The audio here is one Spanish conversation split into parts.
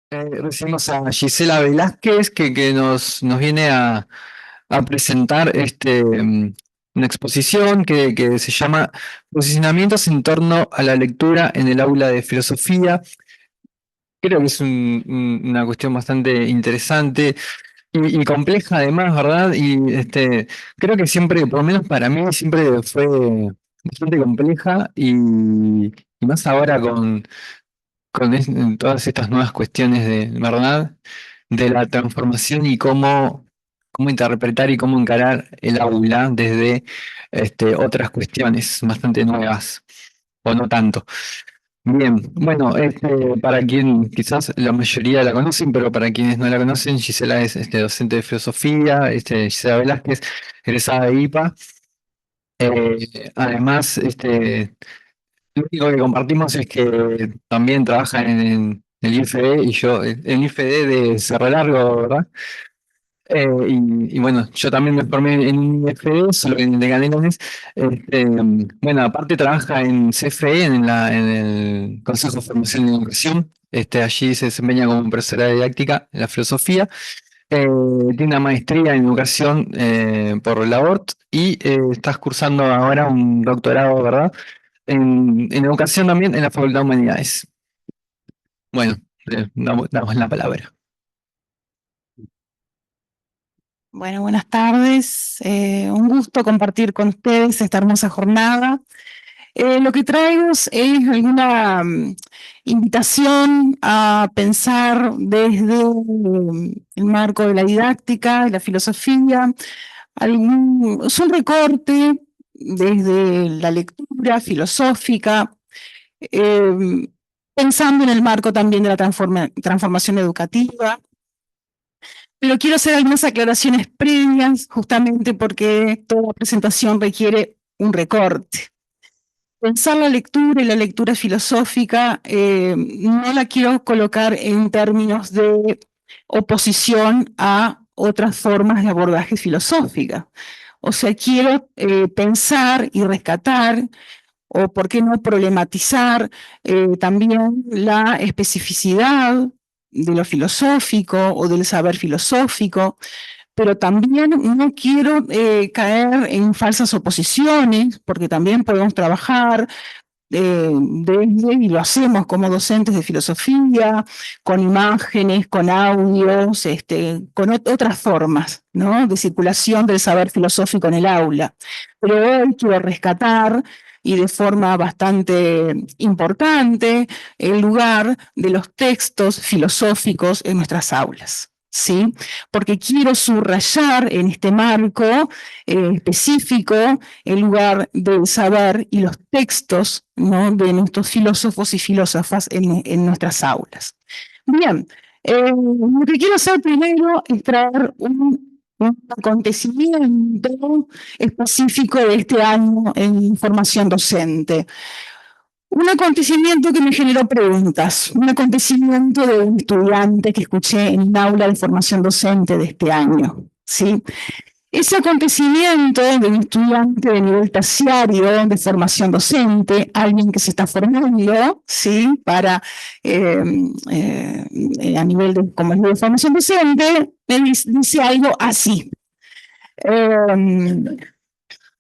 Recibimos a Gisela Velázquez que nos viene a presentar una exposición que se llama Posicionamientos en torno a la lectura en el aula de filosofía. Creo que es una cuestión bastante interesante y compleja además, ¿verdad? Y creo que siempre, por lo menos para mí, siempre fue bastante compleja y más ahora con todas estas nuevas cuestiones de, ¿verdad? De la transformación y cómo interpretar y cómo encarar el aula desde otras cuestiones bastante nuevas, o no tanto. Bien, bueno, para quien quizás la mayoría la conocen, pero para quienes no la conocen, Gisela es docente de filosofía, Gisela Velázquez, egresada de IPA. Además, lo único que compartimos es que también trabaja en el IFD y yo en IFD de Cerro Largo, ¿verdad? Y bueno, yo también me formé en un IFD, solo que de Canelones. Bueno, aparte trabaja en CFE, en el Consejo de Formación y Educación. Allí se desempeña como profesora de didáctica en la filosofía. Tiene una maestría en educación por la ORT y estás cursando ahora un doctorado, ¿verdad? En educación también en la Facultad de Humanidades. Bueno, damos la palabra. Bueno, buenas tardes. Un gusto compartir con ustedes esta hermosa jornada. Lo que traigo es alguna invitación a pensar desde el marco de la didáctica, y la filosofía. Es un recorte desde la lectura filosófica, eh, pensando en el marco también de la transformación educativa. Pero quiero hacer algunas aclaraciones previas, justamente porque toda presentación requiere un recorte. Pensar la lectura y la lectura filosófica no la quiero colocar en términos de oposición a otras formas de abordaje filosófica. O sea, quiero pensar y rescatar, o por qué no problematizar también la especificidad de lo filosófico o del saber filosófico, pero también no quiero caer en falsas oposiciones, porque también podemos trabajar desde, y lo hacemos como docentes de filosofía, con imágenes, con audios, con otras formas, ¿no?, de circulación del saber filosófico en el aula. Pero hoy quiero rescatar, y de forma bastante importante, el lugar de los textos filosóficos en nuestras aulas. ¿Sí? Porque quiero subrayar en este marco específico el lugar del saber y los textos, ¿no?, de nuestros filósofos y filósofas en nuestras aulas. Bien, lo que quiero hacer primero es traer un acontecimiento específico de este año en formación docente. Un acontecimiento que me generó preguntas, un acontecimiento de un estudiante que escuché en un aula de formación docente de este año, ¿sí? Ese acontecimiento de un estudiante de nivel terciario de formación docente, alguien que se está formando, ¿sí?, para a nivel de, como es de formación docente, me dice algo así.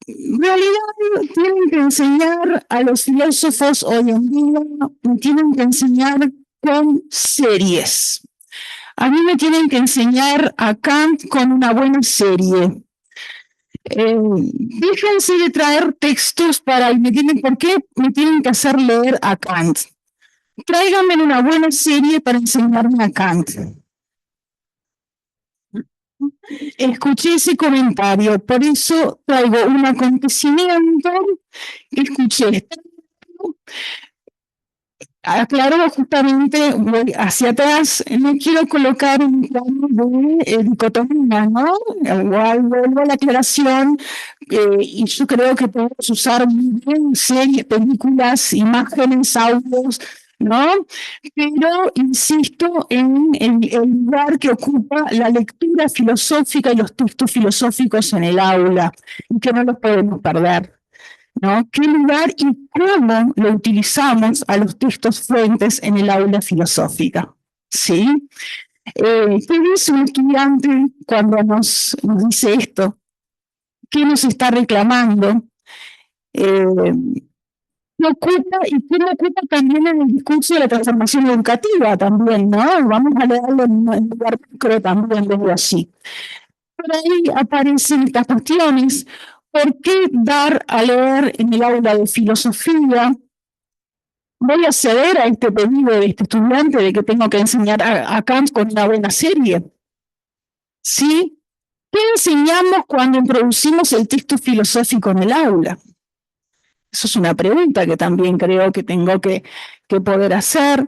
En realidad tienen que enseñar a los filósofos hoy en día, tienen que enseñar con series. A mí me tienen que enseñar a Kant con una buena serie. Déjense de traer textos ¿por qué me tienen que hacer leer a Kant? Tráiganme una buena serie para enseñarme a Kant. Escuché ese comentario, por eso traigo un acontecimiento que escuché. Aclaro justamente, voy hacia atrás, no quiero colocar un plano de dicotomía, ¿no? Igual vuelvo a la aclaración, y yo creo que podemos usar muy bien series, películas, imágenes, audios, ¿no? Pero insisto en el lugar que ocupa la lectura filosófica y los textos filosóficos en el aula, y que no los podemos perder, ¿no? ¿Qué lugar y cómo lo utilizamos a los textos fuentes en el aula filosófica? ¿sí? ¿Qué dice un estudiante cuando nos dice esto? ¿Qué nos está reclamando? Me ocupa y que me ocupa también en el discurso de la transformación educativa también, ¿no? Vamos a leerlo en lugar micro también desde allí. Por ahí aparecen estas cuestiones. ¿Por qué dar a leer en el aula de filosofía? Voy a ceder a este pedido de este estudiante de que tengo que enseñar a Kant con una buena serie. ¿Sí? ¿Qué enseñamos cuando introducimos el texto filosófico en el aula? Eso es una pregunta que también creo que tengo que poder hacer.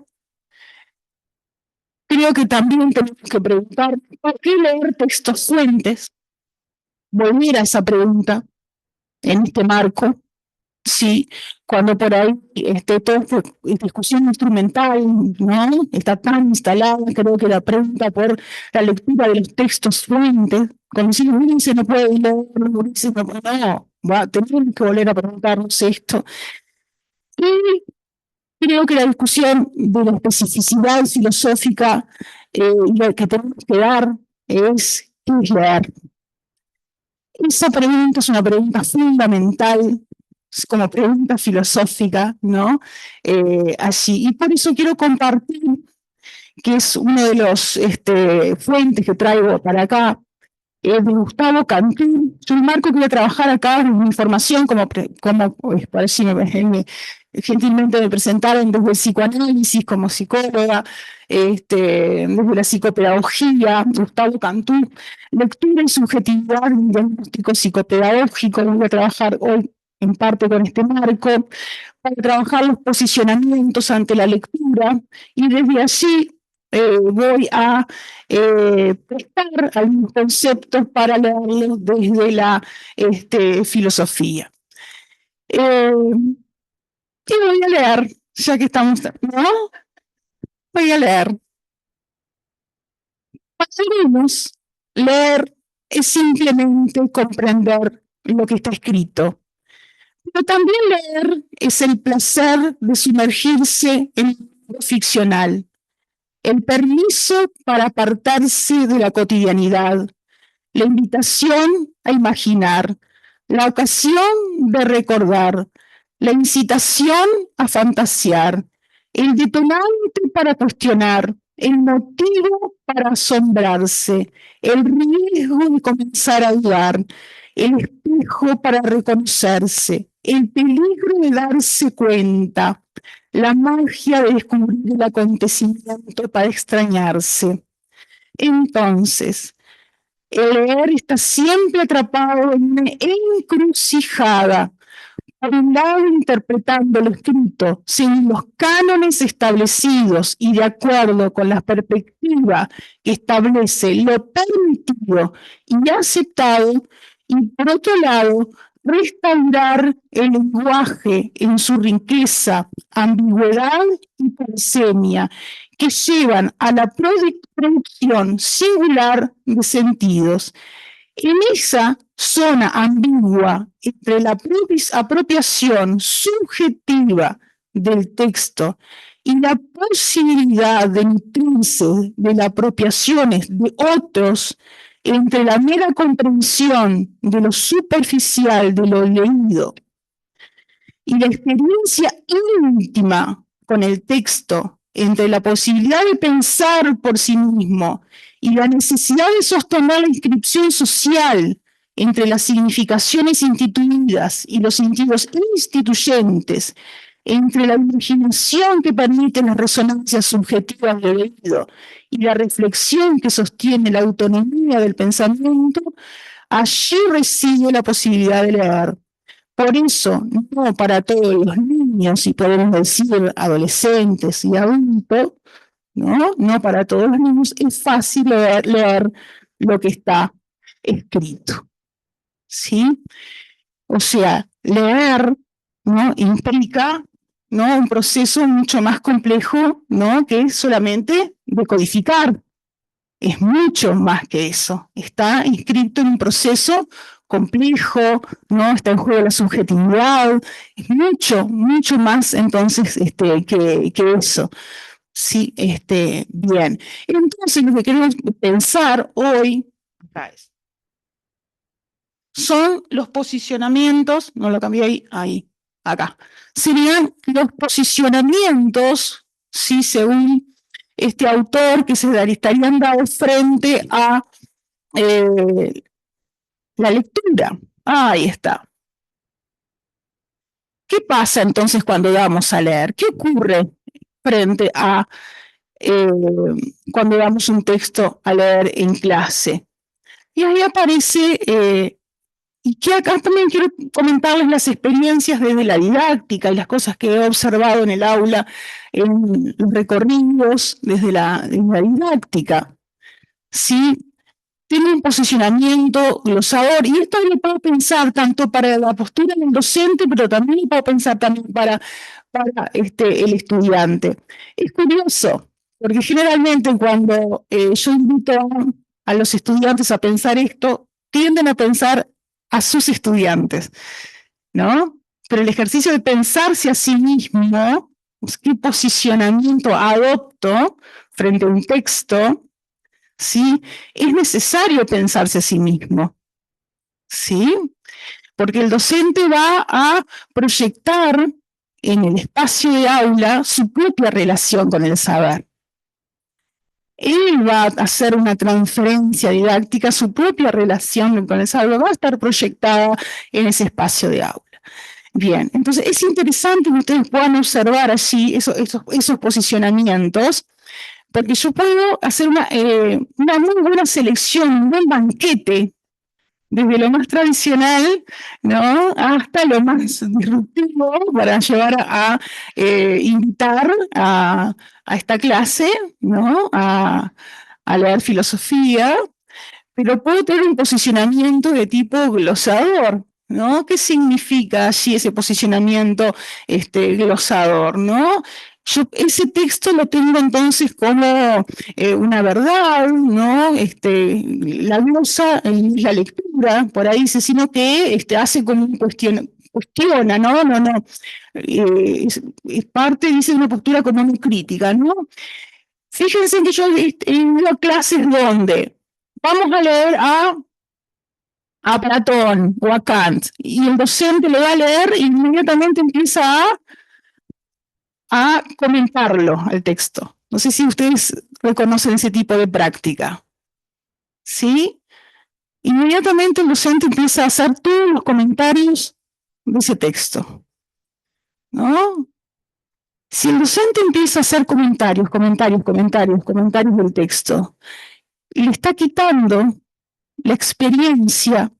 Creo que también tenemos que preguntar, ¿por qué leer textos fuentes? Volver a esa pregunta en este marco, sí, cuando por ahí toda esta discusión instrumental, ¿no? Está tan instalada, creo que la pregunta por la lectura de los textos fuentes, cuando si Ulises no puede leer, Ulises no puede, tenemos que volver a preguntarnos esto. Y creo que la discusión de la especificidad filosófica lo que tenemos que dar es ¿qué es leer? Esa pregunta es una pregunta fundamental, como pregunta filosófica, ¿no? Así. Y por eso quiero compartir, que es uno de los fuentes que traigo para acá, de Gustavo Cantur. Yo el marco que voy a trabajar acá en mi formación, como pues, gentilmente me presentaron desde el psicoanálisis como psicóloga, desde la psicopedagogía, Gustavo Cantur, lectura y subjetividad en un diagnóstico psicopedagógico. Voy a trabajar hoy en parte con este marco, para trabajar los posicionamientos ante la lectura, y desde allí voy a prestar algunos conceptos para leerlos desde la filosofía. Y voy a leer, ya que estamos, ¿no? Voy a leer. Para algunos, leer es simplemente comprender lo que está escrito. Pero también leer es el placer de sumergirse en el mundo ficcional, el permiso para apartarse de la cotidianidad, la invitación a imaginar, la ocasión de recordar, la incitación a fantasear, el detonante para cuestionar, el motivo para asombrarse, el riesgo de comenzar a dudar, el espejo para reconocerse, el peligro de darse cuenta, la magia de descubrir el acontecimiento para extrañarse. Entonces, el leer está siempre atrapado en una encrucijada, por un lado interpretando lo escrito según los cánones establecidos y de acuerdo con la perspectiva que establece lo permitido y aceptado, y por otro lado, restaurar el lenguaje en su riqueza, ambigüedad y polisemia, que llevan a la producción singular de sentidos. En esa zona ambigua entre la apropiación subjetiva del texto y la posibilidad de nutrirse de las apropiaciones de otros, entre la mera comprensión de lo superficial de lo leído y la experiencia íntima con el texto, entre la posibilidad de pensar por sí mismo y la necesidad de sostener la inscripción social entre las significaciones instituidas y los sentidos instituyentes, entre la imaginación que permite las resonancias subjetivas del oído y la reflexión que sostiene la autonomía del pensamiento, allí reside la posibilidad de leer. Por eso, no para todos los niños, y podemos decir adolescentes y adultos, no para todos los niños, es fácil leer lo que está escrito. ¿Sí? O sea, leer, ¿no?, implica, ¿no?, un proceso mucho más complejo, ¿no?, que es solamente decodificar. Es mucho más que eso. Está inscrito en un proceso complejo, ¿no? Está en juego la subjetividad, es mucho, mucho más entonces que eso. Sí, bien. Entonces, lo que queremos pensar hoy son los posicionamientos, no lo cambié ahí, acá. Serían los posicionamientos, sí, según este autor, que se estarían dados frente a la lectura. Ahí está. ¿Qué pasa entonces cuando damos a leer? ¿Qué ocurre frente a cuando damos un texto a leer en clase? Y ahí aparece, y que acá también quiero comentarles las experiencias desde la didáctica y las cosas que he observado en el aula, en los recorridos desde la didáctica. Sí, tiene un posicionamiento glosador, y esto lo puedo pensar tanto para la postura del docente, pero también lo puedo pensar también para el estudiante. Es curioso, porque generalmente cuando yo invito a los estudiantes a pensar esto, tienden a pensar a sus estudiantes, ¿no? Pero el ejercicio de pensarse a sí mismo, pues, qué posicionamiento adopto frente a un texto, ¿sí? Es necesario pensarse a sí mismo, ¿sí? Porque el docente va a proyectar en el espacio de aula su propia relación con el saber. Él va a hacer una transferencia didáctica, su propia relación con el saber va a estar proyectada en ese espacio de aula. Bien, entonces es interesante que ustedes puedan observar allí esos posicionamientos, porque yo puedo hacer una muy buena selección, un buen banquete, desde lo más tradicional, ¿no? Hasta lo más disruptivo, para llevar invitar a esta clase, ¿no? A leer filosofía, pero puedo tener un posicionamiento de tipo glosador, ¿no? ¿Qué significa allí ese posicionamiento glosador, ¿no? Yo ese texto lo tengo entonces como una verdad, ¿no? La glosa es la lectura, por ahí dice, sino que hace como un cuestiona, ¿no? No. Es parte, dice, de una postura como muy crítica, ¿no? Fíjense que yo he ido a clases donde vamos a leer a Platón o a Kant, y el docente lo va a leer e inmediatamente empieza a comentarlo al texto. No sé si ustedes reconocen ese tipo de práctica. ¿Sí? Inmediatamente el docente empieza a hacer todos los comentarios de ese texto. ¿No? Si el docente empieza a hacer comentarios del texto, le está quitando la experiencia,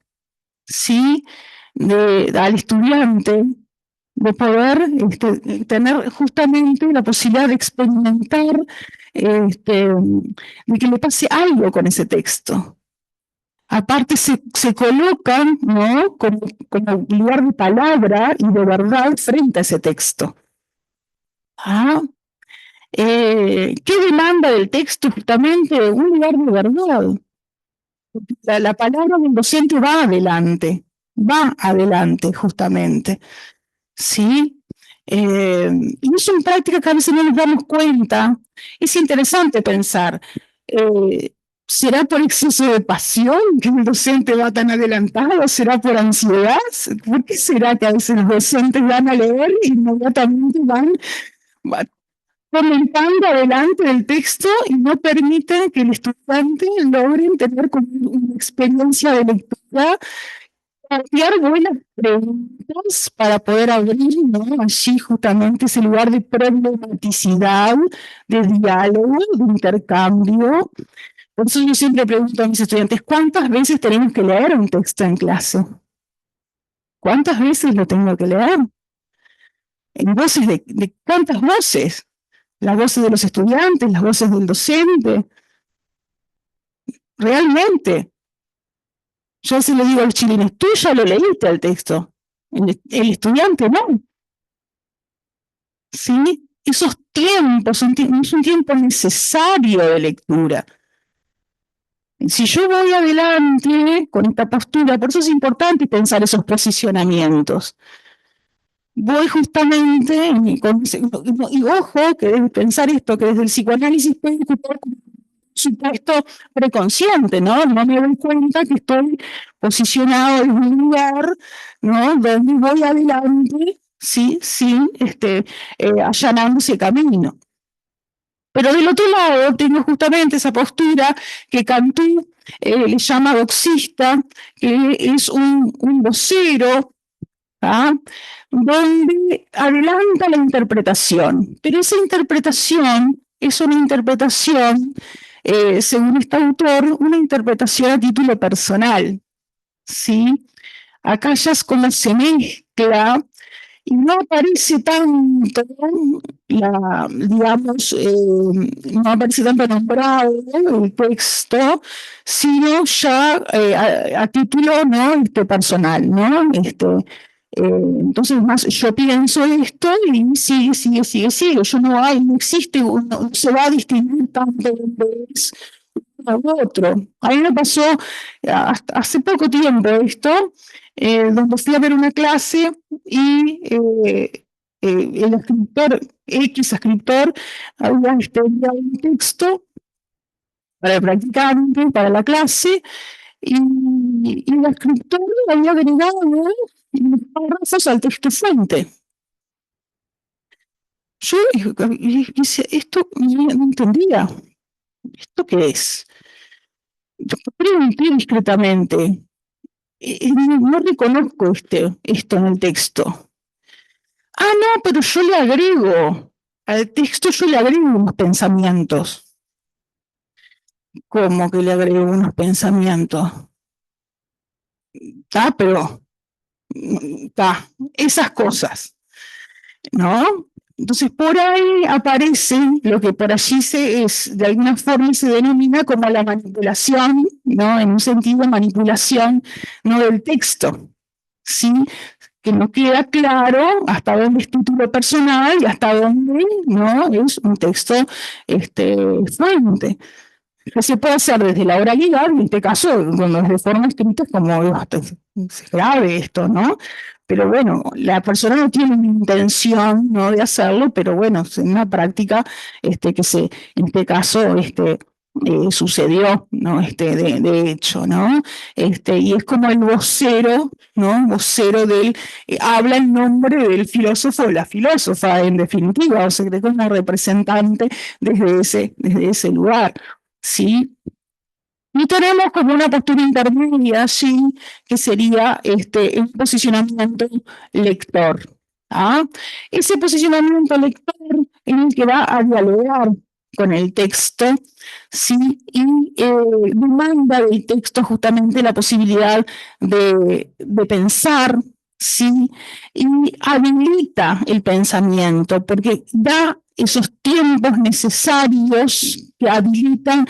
¿sí?, al estudiante de poder tener justamente la posibilidad de experimentar, de que le pase algo con ese texto. Aparte se colocan, ¿no?, como lugar de palabra y de verdad frente a ese texto. ¿Ah? ¿Qué demanda del texto? Justamente un lugar de verdad. La palabra del docente va adelante justamente, ¿sí? Y es una práctica que a veces no nos damos cuenta. Es interesante pensar, ¿será por exceso de pasión que el docente va tan adelantado? ¿Será por ansiedad? ¿Por qué será que a veces los docentes van a leer e inmediatamente van comentando adelante del texto y no permiten que el estudiante logre tener como una experiencia de lectura, plantear buenas preguntas para poder abrir, ¿no?, allí justamente ese lugar de problematicidad, de diálogo, de intercambio? Por eso yo siempre pregunto a mis estudiantes, ¿cuántas veces tenemos que leer un texto en clase? ¿Cuántas veces lo tengo que leer? ¿En voces de cuántas voces? Las voces de los estudiantes, las voces del docente. Realmente, yo se lo digo a los chilenos, tú ya lo leíste el texto, el estudiante no. ¿Sí? Esos tiempos es un tiempo necesario de lectura. Si yo voy adelante con esta postura, por eso es importante pensar esos posicionamientos. voy justamente, y ojo, que debes pensar esto, que desde el psicoanálisis puede ocupar un supuesto preconsciente, ¿no? No me doy cuenta que estoy posicionado en un lugar, ¿no? Donde voy adelante, sí, sin allanando ese camino. Pero del otro lado tengo justamente esa postura que Cantú le llama doxista, que es un vocero, ¿ah? Donde adelanta la interpretación. Pero esa interpretación es una interpretación, según este autor, una interpretación a título personal, ¿sí? Acá ya es como se mezcla y no aparece tanto, digamos, no aparece tanto nombrado el texto, sino ya a título, ¿no? Personal, ¿no? Entonces más yo pienso esto y sigue. Yo no existe, no se va a distinguir tanto donde es a otro. A mí me pasó hasta hace poco tiempo esto, donde fui a ver una clase y el escritor, X escritor, había enviado un texto para el practicante, para la clase, y el escritor había agregado párrafos al texto fuente. Yo esto no entendía. ¿Esto qué es? Yo pregunté discretamente, no reconozco esto en el texto. Ah, no, pero yo le agrego, al texto yo le agrego unos pensamientos. ¿Cómo que le agrego unos pensamientos? Pero, esas cosas, ¿no? Entonces por ahí aparece lo que por allí de alguna forma se denomina como la manipulación, ¿no? En un sentido manipulación, no del texto, ¿sí? Que no queda claro hasta dónde es título personal y hasta dónde no es un texto fuente. Que se puede hacer desde la oralidad, en este caso, cuando es de forma escrita, es como es grave esto, ¿no? Pero bueno, la persona no tiene intención, ¿no?, de hacerlo, pero bueno, es una práctica en este caso, sucedió, ¿no? De hecho, ¿no? Y es como el vocero, ¿no? Vocero habla en nombre del filósofo o la filósofa, en definitiva, o sea, que es una representante desde ese lugar, ¿sí? Y tenemos como una postura intermedia allí, que sería el posicionamiento lector. ¿Ah? Ese posicionamiento lector en el que va a dialogar con el texto, ¿sí? Y demanda del texto justamente la posibilidad de pensar, ¿sí? Y habilita el pensamiento, porque da esos tiempos necesarios que habilitan,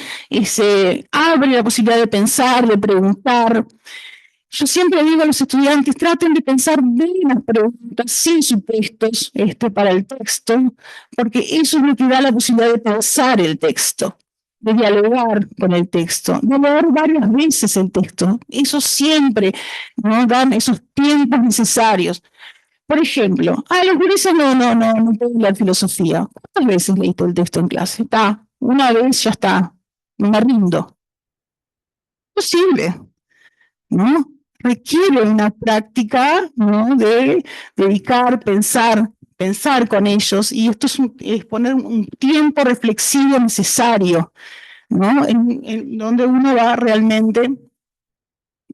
abre la posibilidad de pensar, de preguntar. Yo siempre digo a los estudiantes, traten de pensar bien las preguntas, sin supuestos, para el texto, porque eso es lo que da la posibilidad de pensar el texto, de dialogar con el texto, de leer varias veces el texto. Eso siempre, ¿no?, dan esos tiempos necesarios. Por ejemplo, los gurises no pueden leer filosofía. ¿Cuántas veces leíste el texto en clase? Una vez ya está, me rindo. No sirve, ¿no? Requiere una práctica, ¿no?, de dedicar, pensar con ellos, y esto es poner un tiempo reflexivo necesario, ¿no? En donde uno va realmente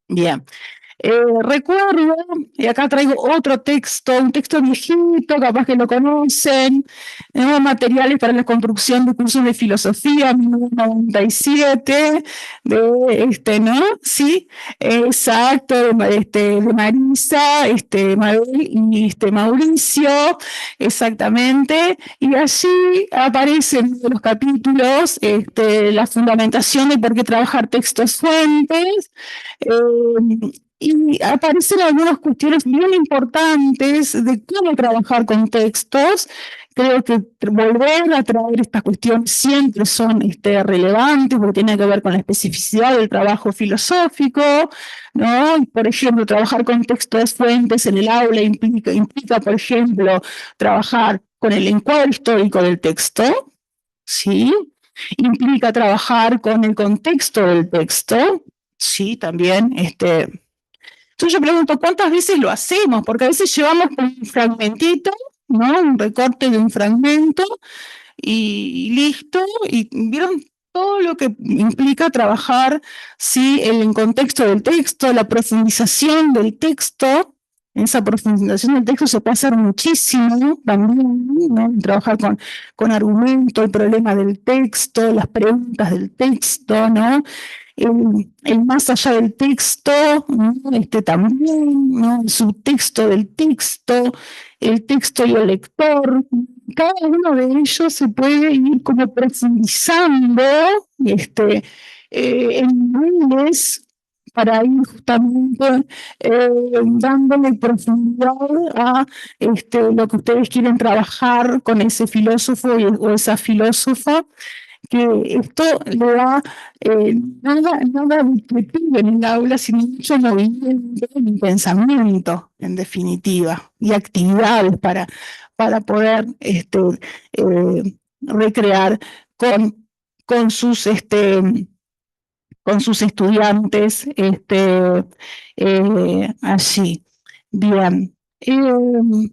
bien. Recuerdo, y acá traigo otro texto, un texto viejito, capaz que lo conocen, materiales para la construcción de cursos de filosofía, 1997, ¿no? Sí, exacto, de Marisa, Mabel y Mauricio, exactamente, y allí aparecen en los capítulos la fundamentación de por qué trabajar textos fuentes, y aparecen algunas cuestiones bien importantes de cómo trabajar con textos Creo que volver a traer estas cuestiones siempre son relevantes porque tienen que ver con la especificidad del trabajo filosófico, ¿no? Por ejemplo, trabajar con textos fuentes en el aula implica, por ejemplo, trabajar con el encuadre histórico del texto, ¿sí? Implica trabajar con el contexto del texto, sí, también. Entonces yo pregunto, ¿cuántas veces lo hacemos? Porque a veces llevamos un fragmentito, ¿no? Un recorte de un fragmento y listo. Y vieron todo lo que implica trabajar, sí, en el contexto del texto, la profundización del texto. Esa profundización del texto se puede hacer muchísimo también, ¿no? Trabajar con argumento, el problema del texto, las preguntas del texto, ¿no? El más allá del texto, ¿no? También, ¿no? El subtexto del texto, el texto y el lector. Cada uno de ellos se puede ir como profundizando en niveles para ir justamente dándole profundidad a lo que ustedes quieren trabajar con ese filósofo o esa filósofa, que esto le da nada discutible en el aula, sino mucho movimiento y pensamiento, en definitiva, y actividades para poder recrear con, con sus con sus estudiantes allí. Bien.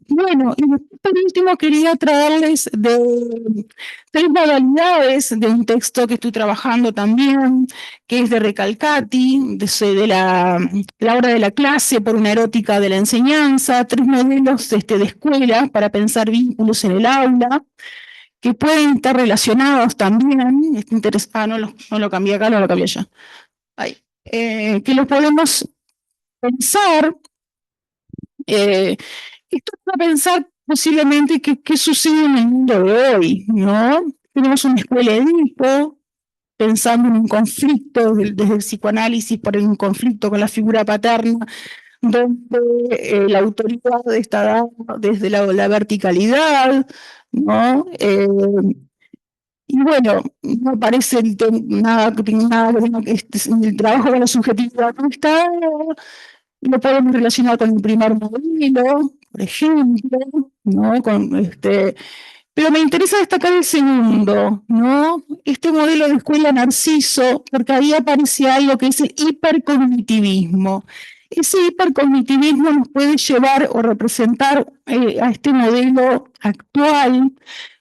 Bueno, y por último quería traerles de tres modalidades de un texto que estoy trabajando también, que es de Recalcati, de la hora de la clase por una erótica de la enseñanza, tres modelos de escuela para pensar vínculos en el aula, que pueden estar relacionados también. No lo cambié acá, no lo cambié allá. Que lo podemos pensar, esto es para pensar posiblemente qué sucede en el mundo de hoy, ¿no? Tenemos una escuela Edipo, pensando en un conflicto desde el psicoanálisis por un conflicto con la figura paterna, donde la autoridad está dada desde la verticalidad, ¿no? Y bueno, no parece nada que tenga nada que ver con el trabajo de la subjetividad no está, lo podemos relacionar con el primer modelo, por ejemplo, ¿no? Pero me interesa destacar el segundo, ¿no? Este modelo de escuela Narciso, porque ahí aparece algo que es el hipercognitivismo. Ese hipercognitivismo nos puede llevar o representar a este modelo actual.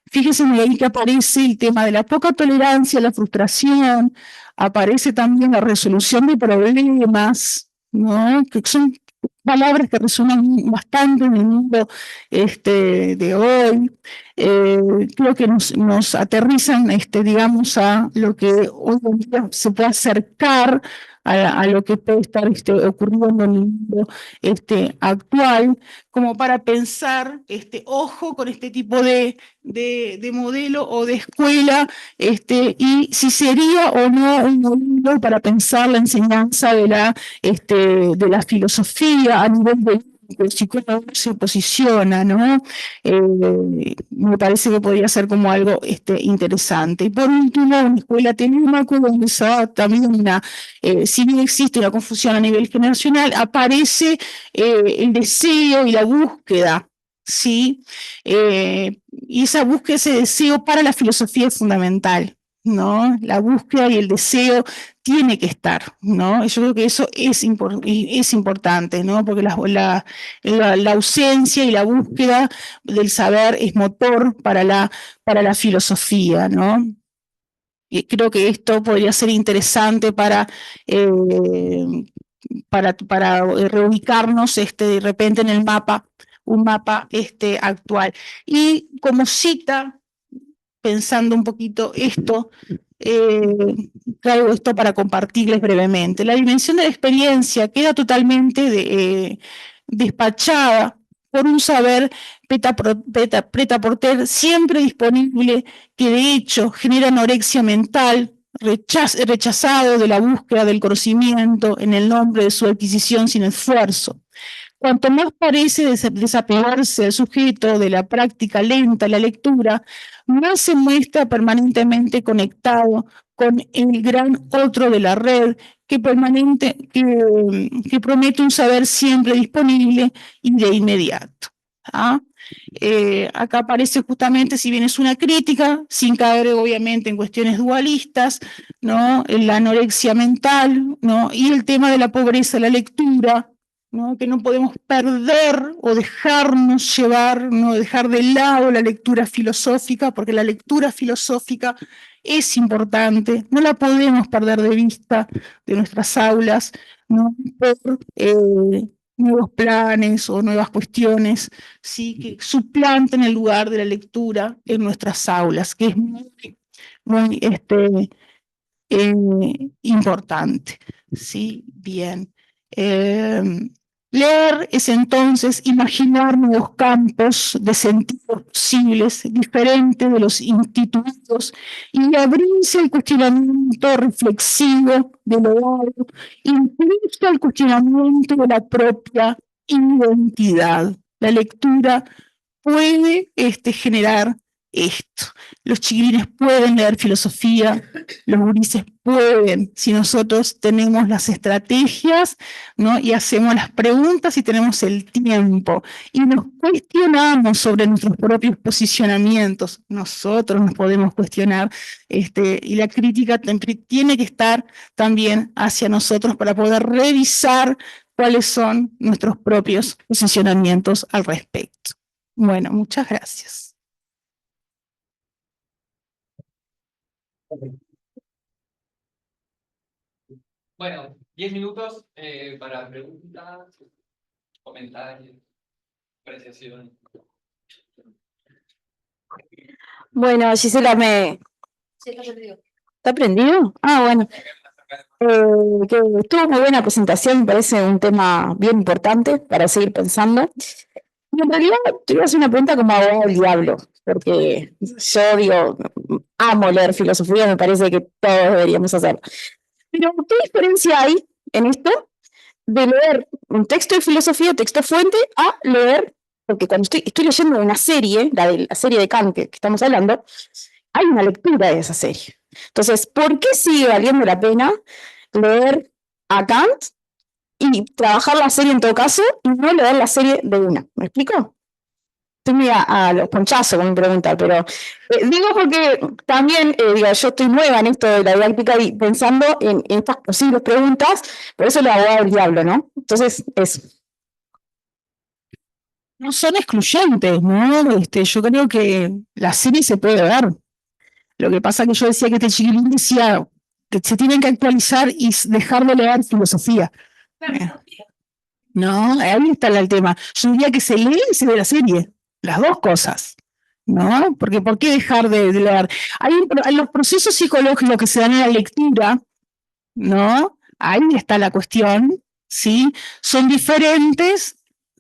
Fíjense ahí que aparece el tema de la poca tolerancia, la frustración, aparece también la resolución de problemas, ¿no? Que son palabras que resuenan bastante en el mundo de hoy. Creo que nos aterrizan, digamos, a lo que hoy en día se puede acercar a lo que puede estar ocurriendo en el mundo actual, como para pensar, ojo con este tipo de modelo o de escuela, y si sería o no un modelo para pensar la enseñanza de la filosofía a nivel de el psicólogo se posiciona, ¿no? Me parece que podría ser como algo interesante. Y por último, una escuela Telemaco, donde también si bien existe una confusión a nivel generacional, aparece el deseo y la búsqueda, ¿sí? Y esa búsqueda, ese deseo para la filosofía es fundamental, ¿no? La búsqueda y el deseo tiene que estar, ¿no? Yo creo que eso es importante, ¿no? Porque la ausencia y la búsqueda del saber es motor para la filosofía, ¿no? Y creo que esto podría ser interesante para reubicarnos de repente en el mapa, un mapa actual. Y como cita, pensando un poquito esto, traigo esto para compartirles brevemente. La dimensión de la experiencia queda totalmente despachada por un saber preta-porter siempre disponible, que de hecho genera anorexia mental, rechazado de la búsqueda del conocimiento en el nombre de su adquisición sin esfuerzo. cuanto más parece desapegarse el sujeto de la práctica lenta, la lectura, más se muestra permanentemente conectado con el gran otro de la red que promete un saber siempre disponible y de inmediato. ¿Ah? Acá aparece justamente, si bien es una crítica, sin caer obviamente en cuestiones dualistas, ¿no? La anorexia mental, ¿no? Y el tema de la pobreza de la lectura, ¿no? Que no podemos perder o dejarnos llevar, no dejar de lado la lectura filosófica, porque la lectura filosófica es importante, no la podemos perder de vista de nuestras aulas, ¿no? Por nuevos planes o nuevas cuestiones, ¿sí? Que suplanten el lugar de la lectura en nuestras aulas, que es muy importante. ¿Sí? Bien. Leer es entonces imaginar nuevos campos de sentidos posibles, diferentes de los instituidos, y abrirse al cuestionamiento reflexivo de lo dado, incluso al cuestionamiento de la propia identidad. La lectura puede generar esto. Los chiquilines pueden leer filosofía, los gurises pueden, si nosotros tenemos las estrategias, ¿no? Y hacemos las preguntas y tenemos el tiempo y nos cuestionamos sobre nuestros propios posicionamientos. Nosotros nos podemos cuestionar y la crítica tiene que estar también hacia nosotros para poder revisar cuáles son nuestros propios posicionamientos al respecto. Bueno, muchas gracias. Bueno, 10 minutos para preguntas, comentarios, apreciación. Bueno, Gisela, Sí, está prendido. ¿está prendido? Ah, bueno. Que estuvo muy buena presentación, me parece un tema bien importante para seguir pensando. Y en realidad te voy a hacer una pregunta como abogado del diablo, porque yo digo, amo leer filosofía, me parece que todos deberíamos hacerlo. Pero, ¿qué diferencia hay en esto de leer un texto de filosofía, texto fuente, a leer, porque cuando estoy leyendo una serie, la serie de Kant que estamos hablando, hay una lectura de esa serie. Entonces, ¿por qué sigue valiendo la pena leer a Kant y trabajar la serie en todo caso y no leer la serie de una? ¿Me explico? Estoy muy a los ponchazos con mi pregunta, pero digo porque también, digo, yo estoy nueva en esto de la didáctica y pensando en estas posibles preguntas, por eso lo abogado del diablo, ¿no? Entonces, eso. No son excluyentes, ¿no? Yo creo que la serie se puede ver. Lo que pasa es que yo decía que este chiquilín decía que se tienen que actualizar y dejar de leer filosofía. No, ahí está el tema. Yo diría que se lee y se ve la serie, las dos cosas, ¿no? Porque ¿por qué dejar de leer? Hay los procesos psicológicos que se dan en la lectura, ¿no? Ahí está la cuestión, ¿sí? Son diferentes,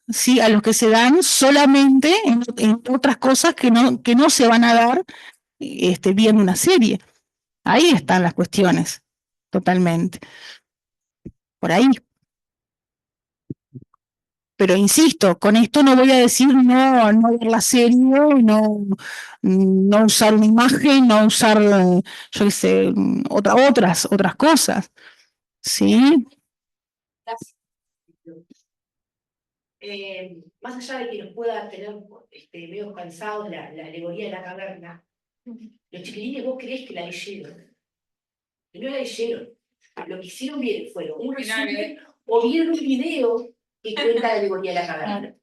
¿sí? A los que se dan solamente en otras cosas que no se van a dar viendo una serie. Ahí están las cuestiones, totalmente. Por ahí. Pero insisto, con esto no voy a decir no ver la serie, no usar una imagen, no usar, yo qué sé, otras cosas. ¿Sí? Más allá de que nos pueda tener medio cansados la alegoría de la caverna, los chiquilines, ¿vos creés que la leyeron? Y no la leyeron. Lo que hicieron bien fueron un resumen o vieron un video que cuenta la alegoría de la caverna.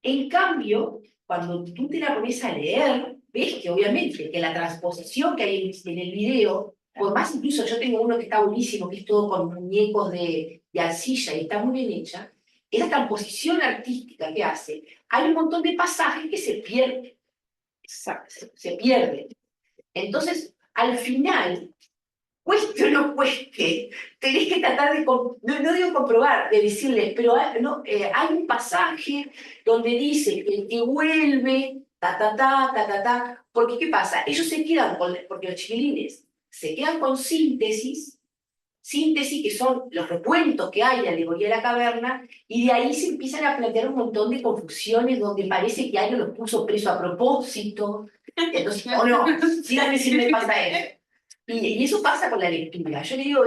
En cambio, cuando tú te la pones a leer, ves que obviamente que la transposición que hay en el video, por más incluso yo tengo uno que está buenísimo, que es todo con muñecos de arcilla y está muy bien hecha, esa transposición artística que hace, hay un montón de pasajes que se pierden. Se pierden. Entonces, al final, cueste o no cueste, tenés que tratar de, no digo comprobar, de decirles, pero hay un pasaje donde dice que el que vuelve, porque ¿qué pasa? Ellos se quedan porque los chiquilines se quedan con síntesis, síntesis, que son los recuentos que hay en la alegoría de la caverna, y de ahí se empiezan a plantear un montón de confusiones donde parece que alguien los puso preso a propósito. Entonces, o no, síganme si me pasa eso. Y eso pasa con la lectura. Yo le digo,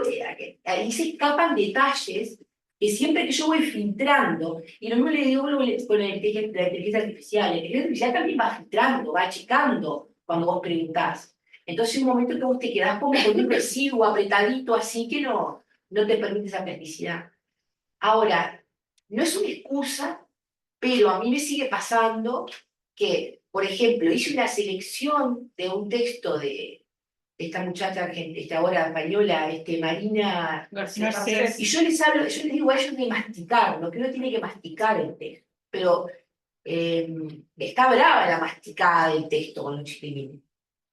ahí se escapan detalles que siempre que yo voy filtrando, y lo mismo le digo con la inteligencia artificial, la inteligencia artificial también va filtrando, va achicando cuando vos preguntás. Entonces hay un momento que vos te quedás como con un residuo apretadito así que no te permite esa plasticidad. Ahora, no es una excusa, pero a mí me sigue pasando que, por ejemplo, hice una selección de un texto de esta muchacha argentina, ahora española, Marina Garcés. y yo les digo a ellos de masticar, lo que uno tiene que masticar el texto, pero está brava la masticada del texto con los chiquilines,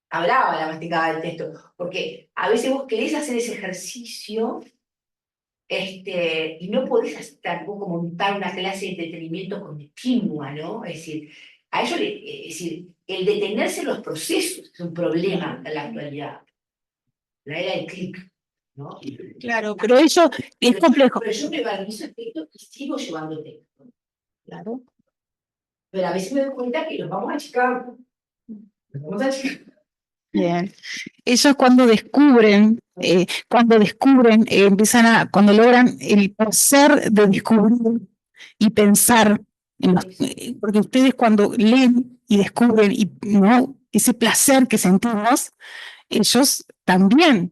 está brava la masticada del texto, porque a veces vos querés hacer ese ejercicio y no podés tampoco montar una clase de entretenimiento continua, ¿no? Es decir, a ellos, es decir, el detenerse en los procesos es un problema en la actualidad. La era del clic, ¿no? Claro, pero eso es complejo. Pero yo me valorizo el texto y sigo llevando el texto. Claro. Pero a veces me doy cuenta que los vamos a achicar. Los vamos a achicar. Bien. Ellos cuando descubren, cuando logran el placer de descubrir y pensar, porque ustedes cuando leen y descubren, ¿no? Ese placer que sentimos, ellos también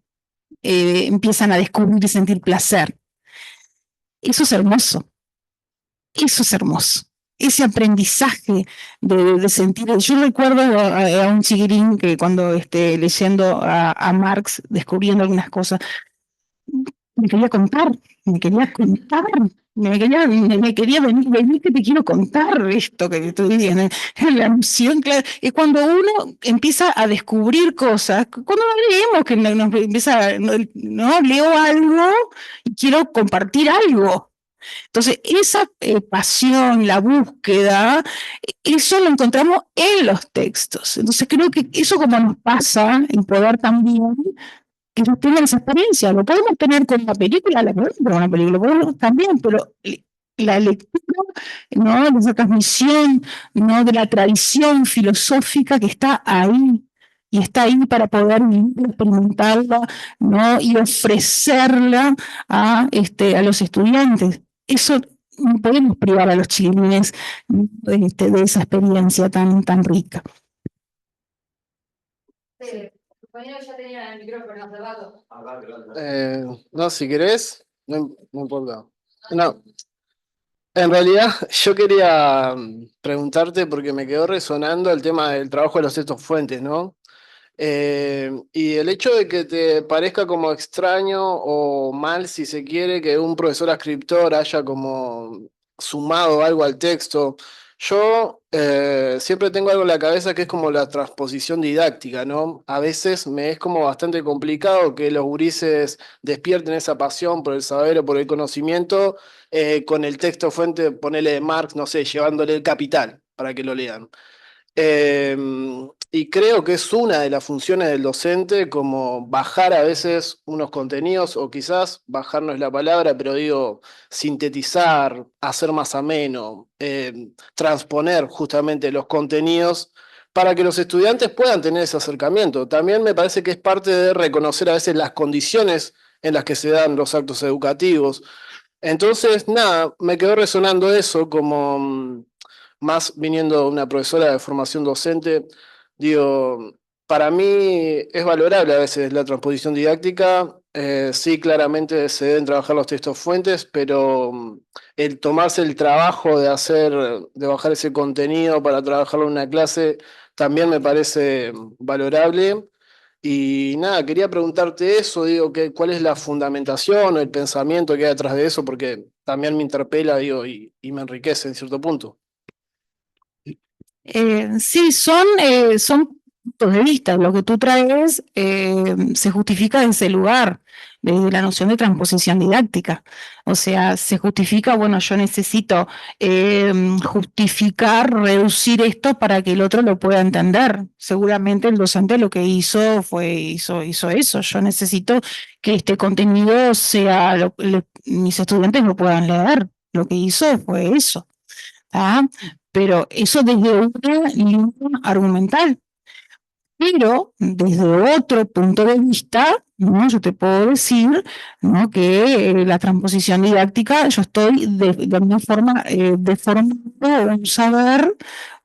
empiezan a descubrir y sentir placer. Eso es hermoso. Eso es hermoso. Ese aprendizaje de sentir. Yo recuerdo a un chiquirín que cuando leyendo a Marx, descubriendo algunas cosas, me quería contar, me quería venir que te quiero contar esto que estoy viendo. La emoción, claro, es cuando uno empieza a descubrir cosas, cuando leemos que nos empieza, no, leo algo y quiero compartir algo. Entonces, esa pasión, la búsqueda, eso lo encontramos en los textos. Entonces, creo que eso como nos pasa en poder también, que no tengan esa experiencia. Lo podemos tener con una película, la podemos tener con una película, lo podemos también, pero la lectura, ¿no? De esa transmisión, ¿no? De la tradición filosófica que está ahí. Y está ahí para poder experimentarla, ¿no? Y ofrecerla a los estudiantes. Eso no podemos privar a los chiquilines de esa experiencia tan rica. Compañero ya tenía el micrófono hace rato. No, si querés, no importa. No, en realidad yo quería preguntarte porque me quedó resonando el tema del trabajo de los textos fuentes, ¿no? Y el hecho de que te parezca como extraño o mal, si se quiere, que un profesor escritor haya como sumado algo al texto. Yo siempre tengo algo en la cabeza que es como la transposición didáctica, ¿no? A veces me es como bastante complicado que los gurises despierten esa pasión por el saber o por el conocimiento con el texto fuente, ponele de Marx, no sé, llevándole el Capital para que lo lean. Y creo que es una de las funciones del docente como bajar a veces unos contenidos, o quizás bajar no es la palabra, pero digo, sintetizar, hacer más ameno, transponer justamente los contenidos para que los estudiantes puedan tener ese acercamiento. También me parece que es parte de reconocer a veces las condiciones en las que se dan los actos educativos. Entonces, nada, me quedó resonando eso como más viniendo de una profesora de formación docente, digo, para mí es valorable a veces la transposición didáctica, sí, claramente se deben trabajar los textos fuentes, pero el tomarse el trabajo de bajar ese contenido para trabajarlo en una clase, también me parece valorable. Y nada, quería preguntarte eso, digo, ¿cuál es la fundamentación o el pensamiento que hay detrás de eso? Porque también me interpela, digo, y me enriquece en cierto punto. Sí, son puntos de vista. Lo que tú traes se justifica en ese lugar. desde la noción de transposición didáctica. O sea, se justifica, bueno, yo necesito justificar, reducir esto para que el otro lo pueda entender. Seguramente el docente lo que hizo hizo eso. Yo necesito que este contenido sea, mis estudiantes lo puedan leer. Lo que hizo fue eso. ¿Ah? Pero eso desde una línea argumental. Pero desde otro punto de vista, ¿no? Yo te puedo decir, ¿no? que la transposición didáctica, yo estoy de alguna forma deformando un saber,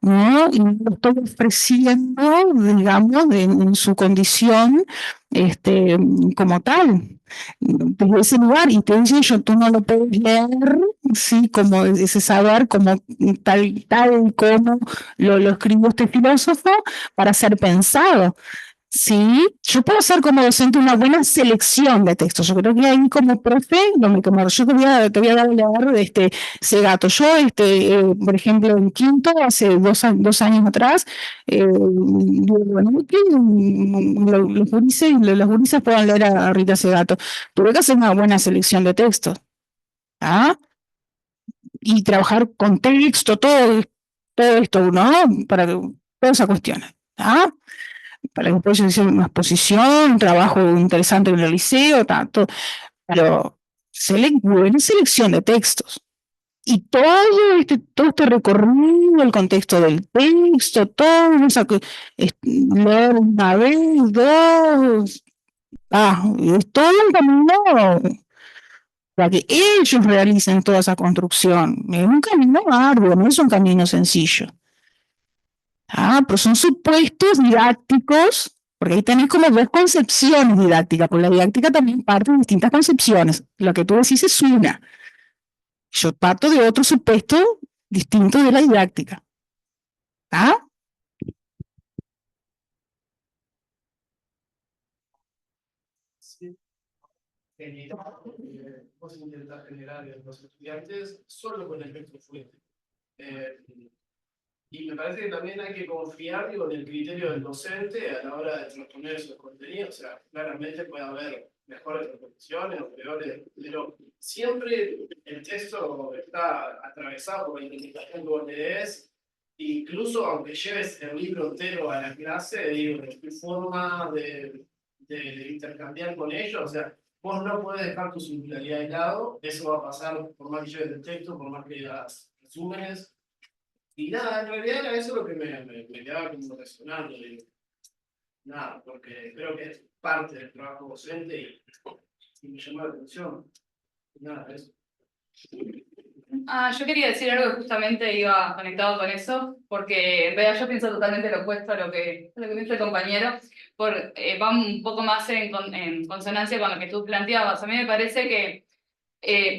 ¿no? Y lo estoy ofreciendo, digamos, en su condición como tal, desde ese lugar. Y te dice yo, tú no lo puedes leer, sí, como ese saber, como tal como lo escribió este filósofo, para ser pensado. Sí, yo puedo hacer como docente una buena selección de textos. Yo creo que ahí como profe, yo te voy a dar a leer Segato. Yo, por ejemplo, en quinto, hace 2 años atrás, digo, bueno, los gurises puedan leer a Rita Segato. Tuve que hacer una buena selección de textos. ¿Ah? Y trabajar con texto, todo esto, ¿no? Para que, todas esas cuestiones. ¿Ah? Para que puedas hacer una exposición, un trabajo interesante en el liceo, tanto, pero buena selección de textos. Y todo este recorrido, el contexto del texto, todo eso que leer una vez, dos, es todo un camino para que ellos realicen toda esa construcción. Es un camino arduo, no es un camino sencillo. Pero son supuestos didácticos, porque ahí tenés como dos concepciones didácticas, porque la didáctica también parte de distintas concepciones. Lo que tú decís es una. Yo parto de otro supuesto distinto de la didáctica. ¿Ah? Sí. Vos intentás generar en los estudiantes solo con el texto fuente. Y me parece que también hay que confiar en el criterio del docente a la hora de transponer esos contenidos. O sea, claramente puede haber mejores interpretaciones o peores, pero siempre el texto está atravesado por la interpretación que vos lees. Incluso aunque lleves el libro entero a la clase, digo, tu forma de intercambiar con ellos, o sea, vos no puedes dejar tu singularidad de lado, eso va a pasar por más que lleves el texto, por más que hagas resúmenes. Y nada, en realidad era eso lo que me quedaba como resonando. Digo. Nada, porque creo que es parte del trabajo docente y me llamó la atención. Nada, eso. Yo quería decir algo que justamente iba conectado con eso, porque en realidad yo pienso totalmente lo opuesto a lo que dice el compañero, va un poco más en consonancia con lo que tú planteabas. A mí me parece que,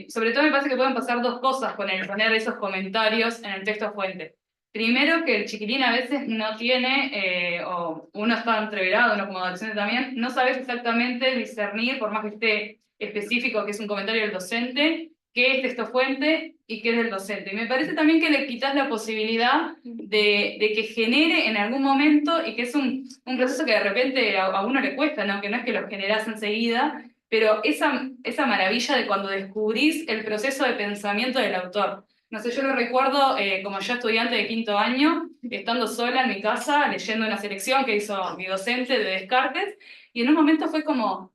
sobre todo me parece que pueden pasar dos cosas con el poner esos comentarios en el texto fuente. Primero, que el chiquilín a veces no tiene, o uno está entreverado, uno como adolescente también, no sabes exactamente discernir, por más que esté específico que es un comentario del docente, qué es texto fuente y qué es del docente. Y me parece también que le quitas la posibilidad de que genere en algún momento, y que es un proceso que de repente a uno le cuesta, ¿no? Que no es que lo generas enseguida, pero esa maravilla de cuando descubrís el proceso de pensamiento del autor. No sé, yo lo recuerdo como yo estudiante de quinto año, estando sola en mi casa, leyendo una selección que hizo mi docente de Descartes, y en un momento fue como,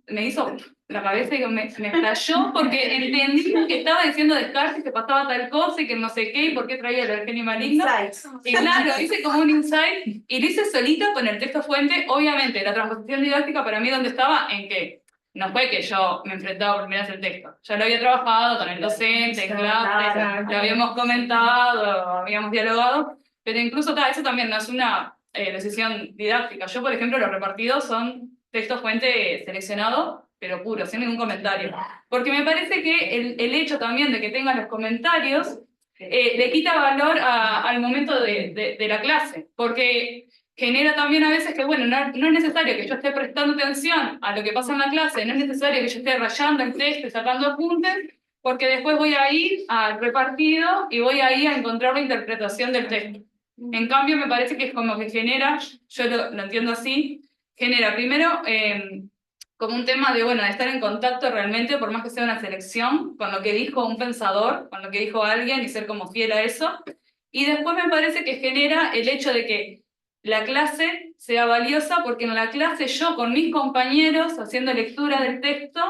me hizo la cabeza y me estalló porque entendí que estaba diciendo Descartes, que pasaba tal cosa y que no sé qué, y por qué traía el genio maligno. Y claro, hice como un insight y lo hice solita con el texto fuente. Obviamente, la transposición didáctica para mí, ¿dónde estaba? En que no fue que yo me enfrentaba por primera vez al texto. Ya lo había trabajado con el docente, en clase, lo habíamos comentado, habíamos dialogado, pero incluso eso también no es una decisión didáctica. Yo, por ejemplo, los repartidos son texto fuente seleccionado, pero puro, sin ningún comentario. Porque me parece que el hecho también de que tengan los comentarios le quita valor al momento de la clase, porque genera también a veces que, bueno, no es necesario que yo esté prestando atención a lo que pasa en la clase, no es necesario que yo esté rayando el texto y sacando apuntes, porque después voy a ir al repartido y voy a ir a encontrar la interpretación del texto. En cambio, me parece que es como que genera, yo lo entiendo así, genera primero como un tema de, bueno, de estar en contacto realmente, por más que sea una selección, con lo que dijo un pensador, con lo que dijo alguien y ser como fiel a eso. Y después me parece que genera el hecho de que la clase sea valiosa porque en la clase yo con mis compañeros haciendo lectura del texto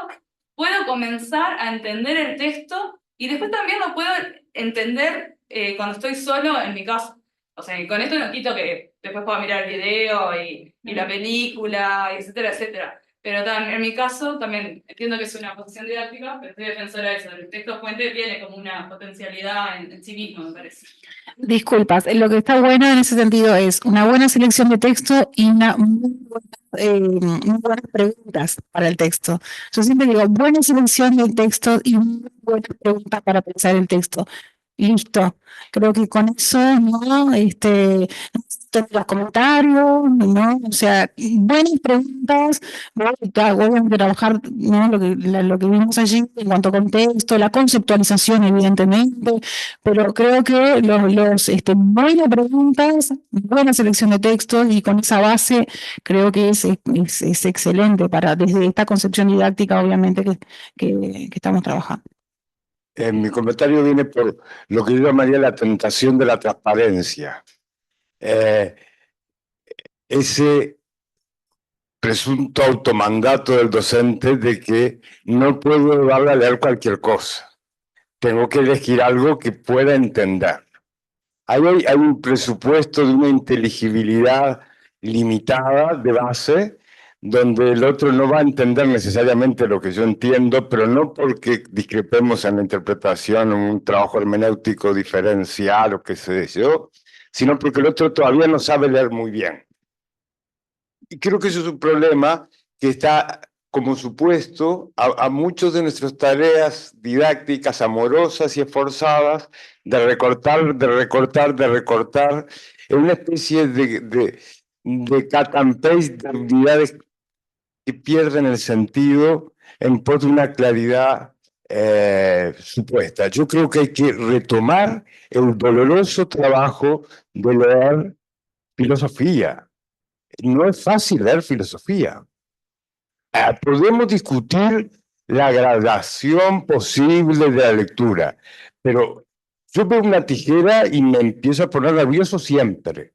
puedo comenzar a entender el texto y después también lo puedo entender cuando estoy solo en mi casa. O sea, y con esto no quito que después pueda mirar el video y la película, etcétera, etcétera. Pero en mi caso también entiendo que es una posición didáctica, pero soy defensora de eso. El texto fuente tiene como una potencialidad en sí mismo, me parece. Disculpas, lo que está bueno en ese sentido es una buena selección de texto y muy buenas preguntas para el texto. Yo siempre digo, buena selección de texto y muy buenas preguntas para pensar el texto. Listo. Creo que con eso, ¿no? No necesito los comentarios, ¿no? O sea, buenas preguntas, ¿no? Obviamente trabajar, ¿no? Lo que vimos allí en cuanto a contexto, la conceptualización, evidentemente, pero creo que buenas preguntas, buena selección de textos y con esa base creo que es excelente desde esta concepción didáctica, obviamente, que estamos trabajando. Mi comentario viene por lo que yo llamaría la tentación de la transparencia. Ese presunto automandato del docente de que no puedo darle a leer cualquier cosa. Tengo que elegir algo que pueda entender. Hay un presupuesto de una inteligibilidad limitada de base, donde el otro no va a entender necesariamente lo que yo entiendo, pero no porque discrepemos en la interpretación o un trabajo hermenéutico diferencial o qué sé yo, sino porque el otro todavía no sabe leer muy bien. Y creo que eso es un problema que está como supuesto a muchas de nuestras tareas didácticas amorosas y esforzadas de recortar, de recortar, de recortar, en una especie de cut and paste de unidades que pierden el sentido en pos de una claridad supuesta. Yo creo que hay que retomar el doloroso trabajo de leer filosofía. No es fácil leer filosofía. Podemos discutir la gradación posible de la lectura, pero yo veo una tijera y me empiezo a poner nervioso siempre.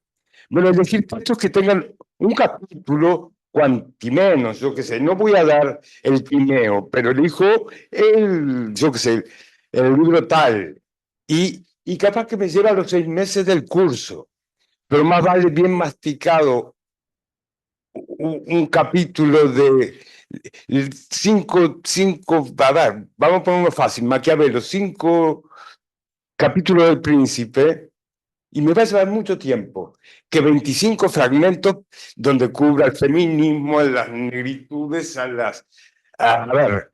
Bueno, elegir textos que tengan un capítulo, cuanti menos, yo qué sé, no voy a dar el Timeo, pero elijo yo qué sé, el libro tal, y capaz que me lleva los 6 meses del curso, pero más vale bien masticado un capítulo de 5, vamos a poner uno fácil, Maquiavelo, 5 capítulos del Príncipe, y me va a llevar mucho tiempo, que 25 fragmentos donde cubra el feminismo, las negritudes, a ver,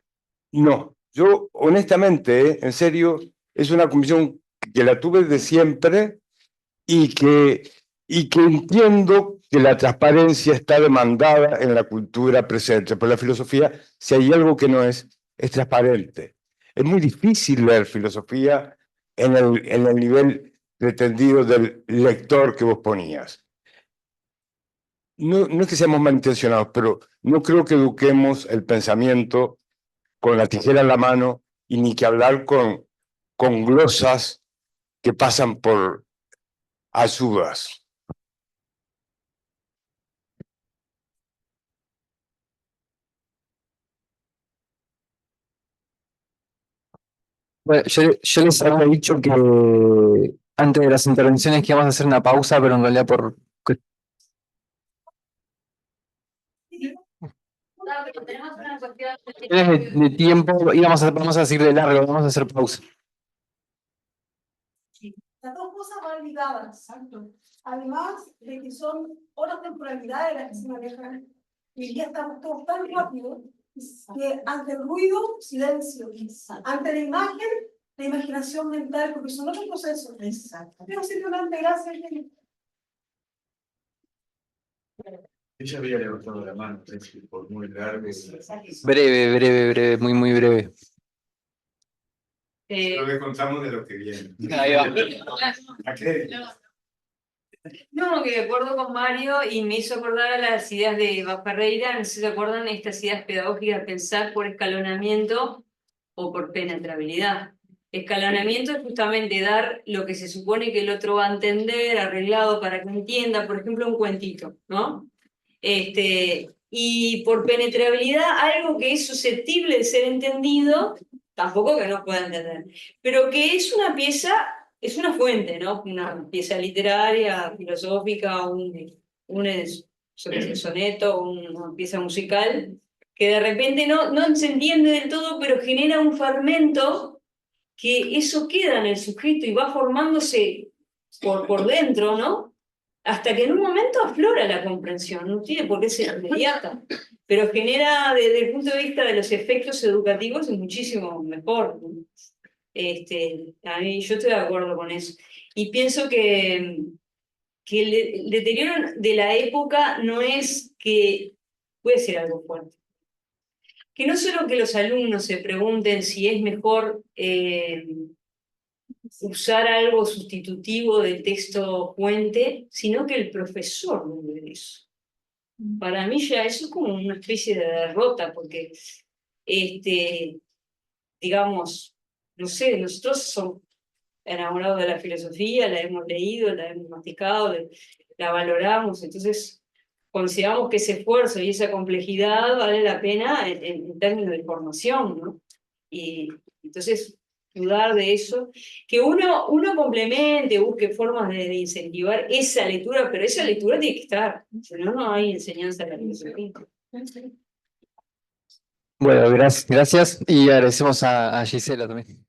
no, yo honestamente, en serio, es una convicción que la tuve de siempre y que entiendo que la transparencia está demandada en la cultura presente. Por la filosofía, si hay algo que no es transparente. Es muy difícil leer filosofía en el nivel pretendido del lector que vos ponías. No es que seamos malintencionados, pero no creo que eduquemos el pensamiento con la tijera en la mano y ni que hablar con glosas que pasan por ayudas. Bueno, yo les había dicho que antes de las intervenciones que íbamos a hacer una pausa, pero en realidad por Tenemos una cuestión cuestiones de tiempo vamos a seguir de largo, vamos a hacer pausa. Las dos cosas van ligadas, exacto. Además de que son otras temporalidades las que se manejan, y ya estamos todos tan rápido que ante el ruido, silencio. Ante la imagen, la imaginación mental, porque son otros procesos. Exacto. Pero simplemente gracias. Ella había levantado la mano, por muy largo. Breve, muy breve. No le contamos de lo que viene. Ahí va. ¿A qué? No, que de acuerdo con Mario y me hizo acordar a las ideas de Ferreira, no sé si se acuerdan estas ideas pedagógicas, pensar por escalonamiento o por penetrabilidad. Escalonamiento es justamente dar lo que se supone que el otro va a entender, arreglado para que entienda, por ejemplo, un cuentito, ¿no? Y por penetrabilidad, algo que es susceptible de ser entendido, tampoco que no pueda entender, pero que es una pieza, es una fuente, ¿no? Una pieza literaria, filosófica, yo qué sé, soneto, una pieza musical, que de repente no se entiende del todo, pero genera un fragmento que eso queda en el sujeto y va formándose por dentro, ¿no? Hasta que en un momento aflora la comprensión, no tiene por qué ser inmediata, pero genera, desde el punto de vista de los efectos educativos, es muchísimo mejor. A mí, yo estoy de acuerdo con eso. Y pienso que el deterioro de la época no es que puede ser algo fuerte. Que no solo que los alumnos se pregunten si es mejor usar algo sustitutivo del texto fuente, sino que el profesor dude de eso. Para mí ya eso es como una especie de derrota, porque, digamos, no sé, nosotros somos enamorados de la filosofía, la hemos leído, la hemos masticado, la valoramos, entonces consideramos que ese esfuerzo y esa complejidad vale la pena en términos de formación, ¿no? Y entonces dudar de eso, que uno complemente, busque formas de incentivar esa lectura, pero esa lectura tiene que estar, si no, no hay enseñanza de la filosofía. Bueno, gracias y agradecemos a Gisela también.